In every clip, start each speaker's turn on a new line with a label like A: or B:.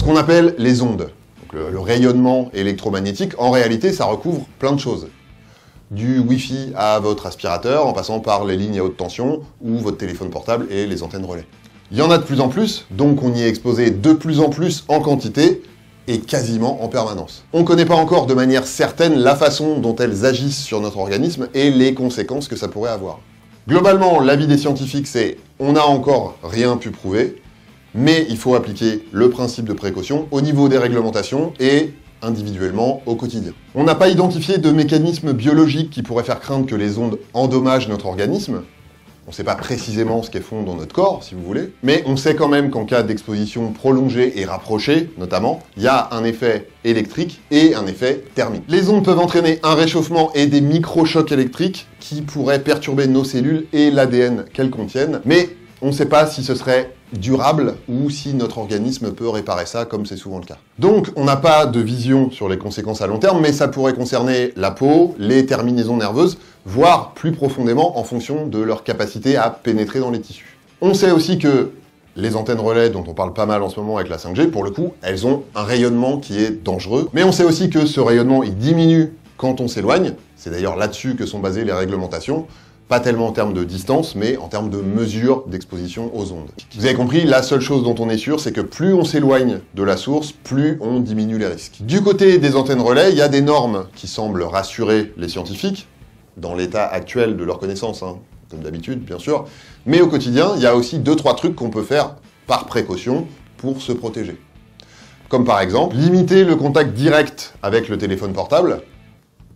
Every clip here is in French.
A: qu'on appelle les ondes. Donc le rayonnement électromagnétique, en réalité, ça recouvre plein de choses. Du Wi-Fi à votre aspirateur, en passant par les lignes à haute tension, ou votre téléphone portable et les antennes relais. Il y en a de plus en plus, donc on y est exposé de plus en plus en quantité, et quasiment en permanence. On ne connaît pas encore de manière certaine la façon dont elles agissent sur notre organisme et les conséquences que ça pourrait avoir. Globalement, l'avis des scientifiques, c'est on n'a encore rien pu prouver, mais il faut appliquer le principe de précaution au niveau des réglementations et individuellement au quotidien. On n'a pas identifié de mécanisme biologique qui pourrait faire craindre que les ondes endommagent notre organisme. On ne sait pas précisément ce qu'elles font dans notre corps, si vous voulez, mais on sait quand même qu'en cas d'exposition prolongée et rapprochée, notamment, il y a un effet électrique et un effet thermique. Les ondes peuvent entraîner un réchauffement et des microchocs électriques qui pourraient perturber nos cellules et l'ADN qu'elles contiennent, mais on ne sait pas si ce serait durable ou si notre organisme peut réparer ça, comme c'est souvent le cas. Donc, on n'a pas de vision sur les conséquences à long terme, mais ça pourrait concerner la peau, les terminaisons nerveuses, voire plus profondément en fonction de leur capacité à pénétrer dans les tissus. On sait aussi que les antennes relais, dont on parle pas mal en ce moment avec la 5G, pour le coup, elles ont un rayonnement qui est dangereux, mais on sait aussi que ce rayonnement, il diminue quand on s'éloigne. C'est d'ailleurs là-dessus que sont basées les réglementations. Pas tellement en termes de distance, mais en termes de mesure d'exposition aux ondes. Vous avez compris, la seule chose dont on est sûr, c'est que plus on s'éloigne de la source, plus on diminue les risques. Du côté des antennes relais, il y a des normes qui semblent rassurer les scientifiques, dans l'état actuel de leur connaissance, comme d'habitude, bien sûr. Mais au quotidien, il y a aussi 2-3 trucs qu'on peut faire par précaution pour se protéger. Comme par exemple, limiter le contact direct avec le téléphone portable,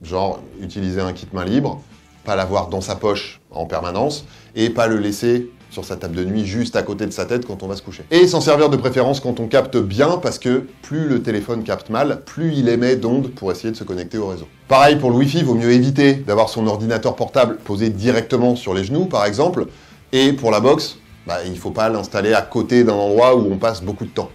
A: genre utiliser un kit main libre, pas l'avoir dans sa poche en permanence, et pas le laisser sur sa table de nuit juste à côté de sa tête quand on va se coucher. Et s'en servir de préférence quand on capte bien, parce que plus le téléphone capte mal, plus il émet d'ondes pour essayer de se connecter au réseau. Pareil pour le Wi-Fi, il vaut mieux éviter d'avoir son ordinateur portable posé directement sur les genoux, par exemple, et pour la box, il ne faut pas l'installer à côté d'un endroit où on passe beaucoup de temps.